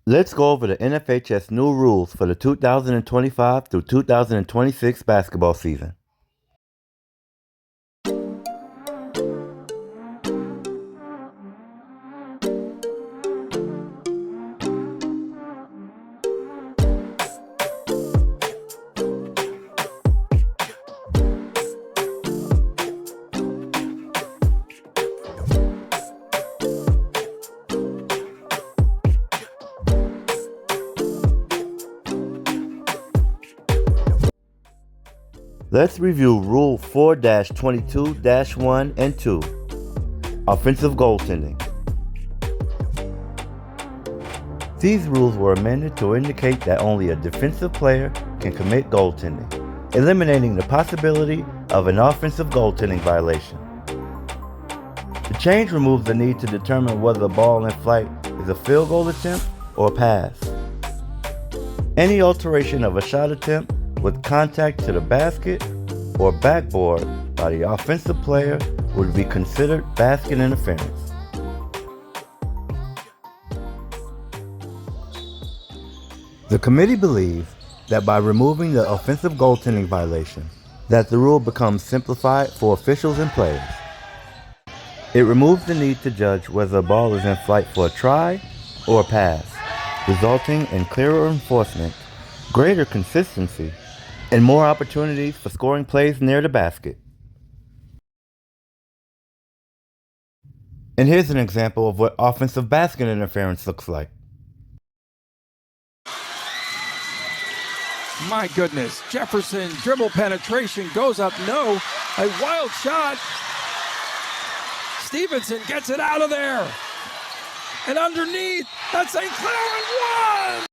Let's go over the NFHS new rules for the 2025 through 2026 basketball season. Let's review Rule 4-22-1 and 2, Offensive Goaltending. These rules were amended to indicate that only a defensive player can commit goaltending, eliminating the possibility of an offensive goaltending violation. The change removes the need to determine whether the ball in flight is a field goal attempt or a pass. Any alteration of a shot attempt with contact to the basket or backboard by the offensive player would be considered basket interference. The committee believes that by removing the offensive goaltending violation, that the rule becomes simplified for officials and players. It removes the need to judge whether a ball is in flight for a try or a pass, resulting in clearer enforcement, greater consistency, and more opportunities for scoring plays near the basket. And here's an example of what offensive basket interference looks like. My goodness, Jefferson dribble penetration goes up, no, a wild shot. Stevenson gets it out of there. And underneath, that's St. Clair and one!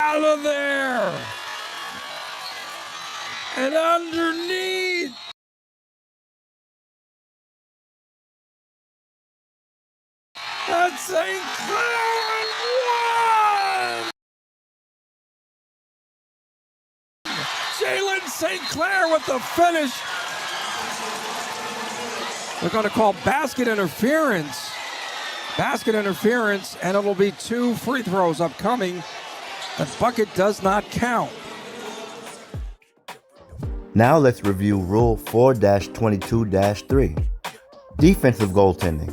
Out of there. And underneath. That's St. Clair and one! Jalen St. Clair with the finish. They're going to call basket interference. Basket interference, and it'll be 2 free throws upcoming. The bucket does not count. Now let's review Rule 4-22-3, Defensive Goaltending.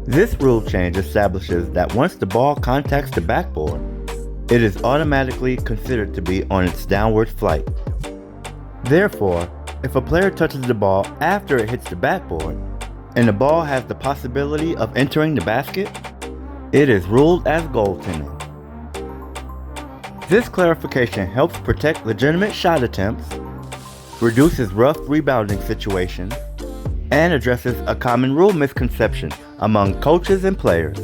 This rule change establishes that once the ball contacts the backboard, it is automatically considered to be on its downward flight. Therefore, if a player touches the ball after it hits the backboard, and the ball has the possibility of entering the basket, it is ruled as goaltending. This clarification helps protect legitimate shot attempts, reduces rough rebounding situations, and addresses a common rule misconception among coaches and players.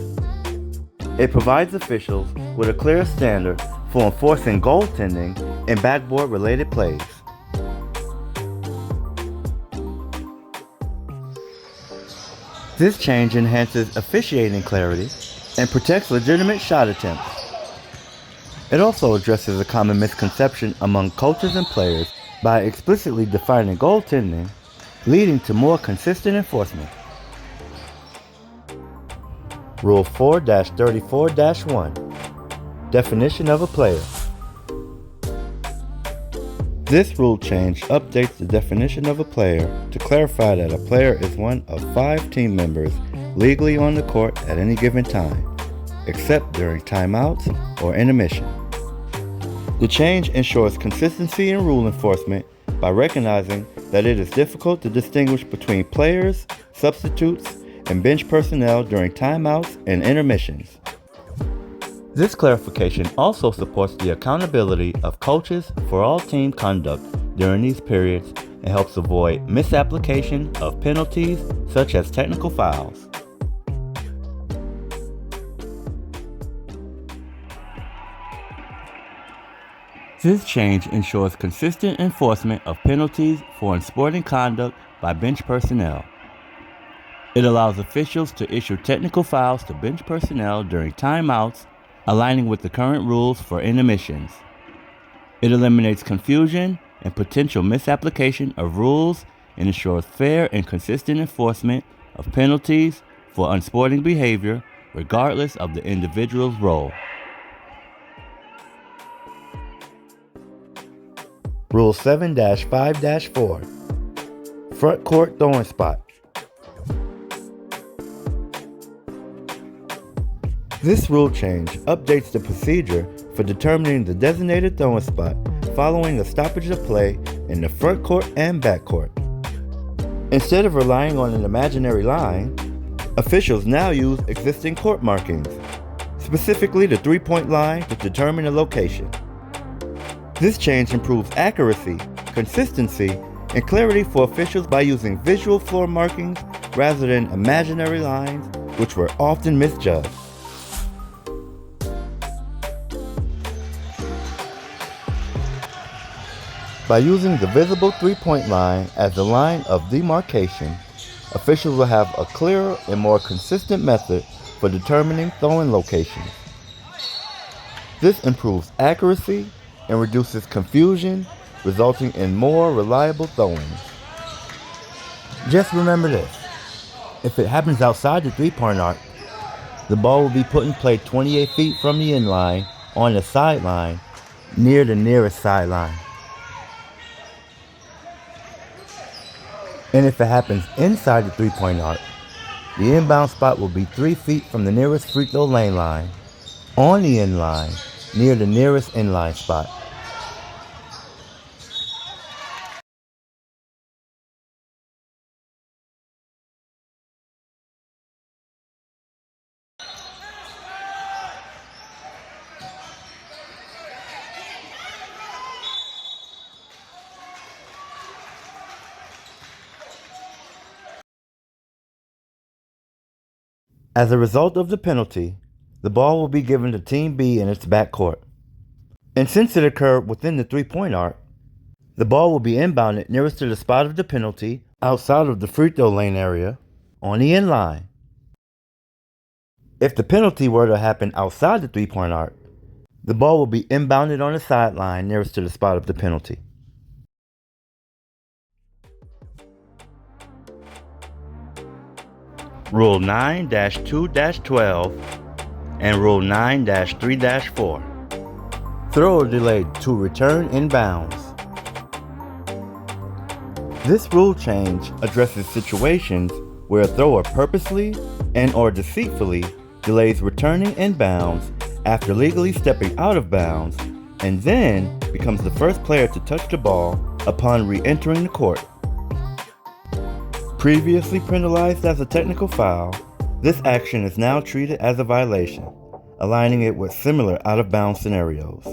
It provides officials with a clear standard for enforcing goaltending in backboard-related plays. This change enhances officiating clarity and protects legitimate shot attempts. It also addresses a common misconception among coaches and players by explicitly defining goaltending, leading to more consistent enforcement. Rule 4-34-1, Definition of a player. This rule change updates the definition of a player to clarify that a player is one of 5 team members legally on the court at any given time, except during timeouts or intermission. The change ensures consistency in rule enforcement by recognizing that it is difficult to distinguish between players, substitutes, and bench personnel during timeouts and intermissions. This clarification also supports the accountability of coaches for all team conduct during these periods and helps avoid misapplication of penalties such as technical fouls. This change ensures consistent enforcement of penalties for unsporting conduct by bench personnel. It allows officials to issue technical fouls to bench personnel during timeouts, aligning with the current rules for intermissions. It eliminates confusion and potential misapplication of rules and ensures fair and consistent enforcement of penalties for unsporting behavior, regardless of the individual's role. Rule 7-5-4. Front court throwing spot. This rule change updates the procedure for determining the designated throwing spot following a stoppage of play in the front court and back court. Instead of relying on an imaginary line, officials now use existing court markings, specifically the three-point line, to determine the location. This change improves accuracy, consistency, and clarity for officials by using visual floor markings rather than imaginary lines, which were often misjudged. By using the visible three-point line as the line of demarcation, officials will have a clearer and more consistent method for determining throwing locations. This improves accuracy and reduces confusion, resulting in more reliable throwing. Just remember this: if it happens outside the three-point arc, the ball will be put in play 28 feet from the end line on the sideline near the nearest sideline. And if it happens inside the three-point arc, the inbound spot will be 3 feet from the nearest free throw lane line on the end line near the nearest inline spot. As a result of the penalty, the ball will be given to Team B in its backcourt. And since it occurred within the three-point arc, the ball will be inbounded nearest to the spot of the penalty outside of the free throw lane area on the end line. If the penalty were to happen outside the three-point arc, the ball will be inbounded on the sideline nearest to the spot of the penalty. Rule 9-2-12 and Rule 9-3-4. Throw delayed to return inbounds. This rule change addresses situations where a thrower purposely and or deceitfully delays returning inbounds after legally stepping out of bounds and then becomes the first player to touch the ball upon re-entering the court. Previously penalized as a technical foul, this action is now treated as a violation, aligning it with similar out-of-bounds scenarios.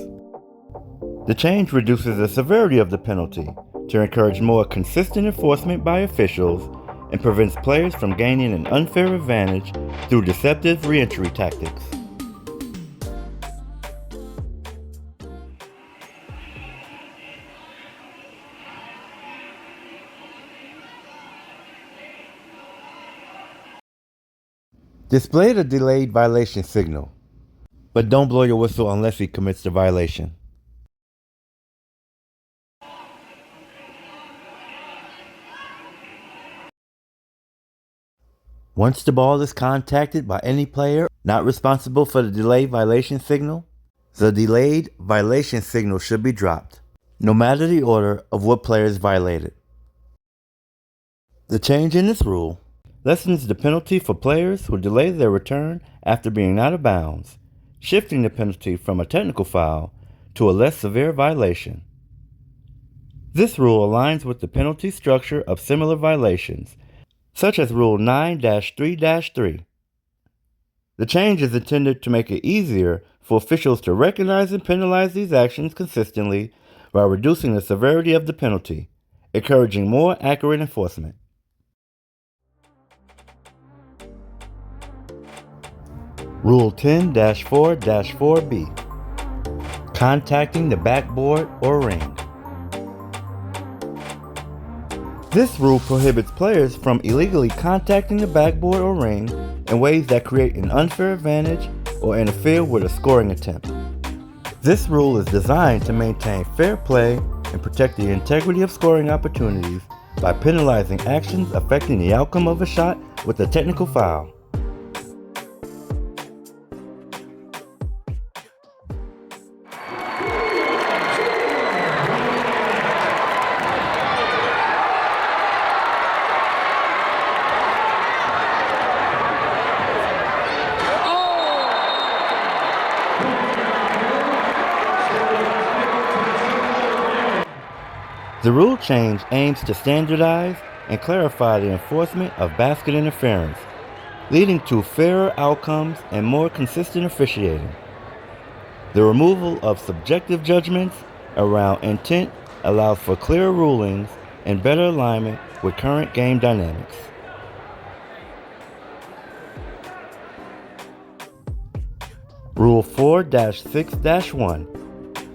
The change reduces the severity of the penalty to encourage more consistent enforcement by officials and prevents players from gaining an unfair advantage through deceptive re-entry tactics. Display the delayed violation signal, but don't blow your whistle unless he commits the violation. Once the ball is contacted by any player not responsible for the delayed violation signal, the delayed violation signal should be dropped, no matter the order of what player is violated. The change in this rule lessens the penalty for players who delay their return after being out of bounds, shifting the penalty from a technical foul to a less severe violation. This rule aligns with the penalty structure of similar violations, such as Rule 9-3-3. The change is intended to make it easier for officials to recognize and penalize these actions consistently while reducing the severity of the penalty, encouraging more accurate enforcement. Rule 10-4-4B. Contacting the backboard or ring. This rule prohibits players from illegally contacting the backboard or ring in ways that create an unfair advantage or interfere with a scoring attempt. This rule is designed to maintain fair play and protect the integrity of scoring opportunities by penalizing actions affecting the outcome of a shot with a technical foul. The rule change aims to standardize and clarify the enforcement of basket interference, leading to fairer outcomes and more consistent officiating. The removal of subjective judgments around intent allows for clearer rulings and better alignment with current game dynamics. Rule 4-6-1,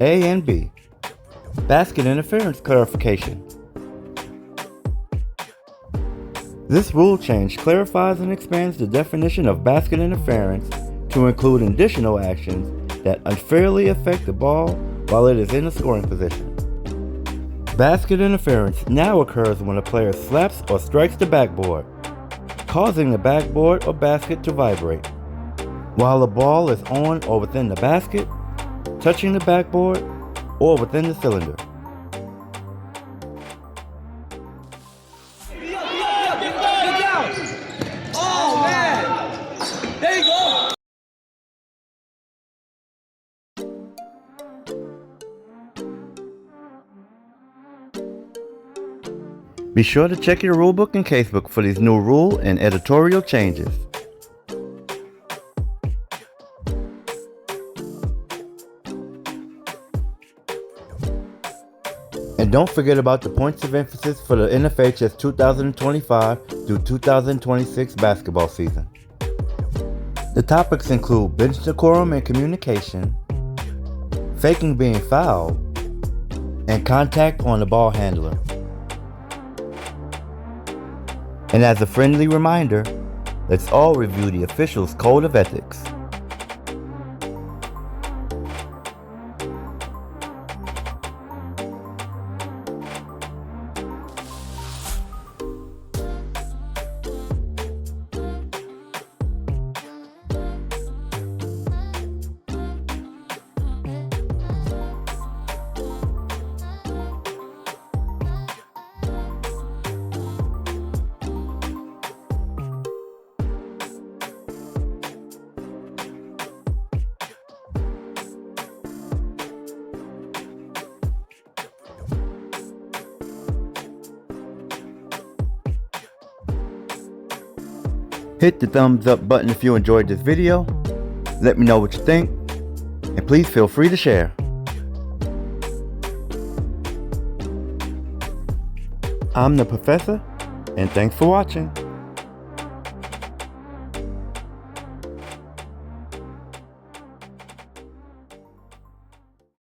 A and B. Basket interference clarification. This rule change clarifies and expands the definition of basket interference to include additional actions that unfairly affect the ball while it is in a scoring position. Basket interference now occurs when a player slaps or strikes the backboard, causing the backboard or basket to vibrate, while the ball is on or within the basket, touching the backboard, or within the cylinder. Oh man! There you go! Be sure to check your rulebook and casebook for these new rule and editorial changes. And don't forget about the points of emphasis for the NFHS 2025 through 2026 basketball season. The topics include bench decorum and communication, faking being fouled, and contact on the ball handler. And as a friendly reminder, let's all review the official's code of ethics. Hit the thumbs up button if you enjoyed this video. Let me know what you think, and please feel free to share. I'm the Professor, and thanks for watching.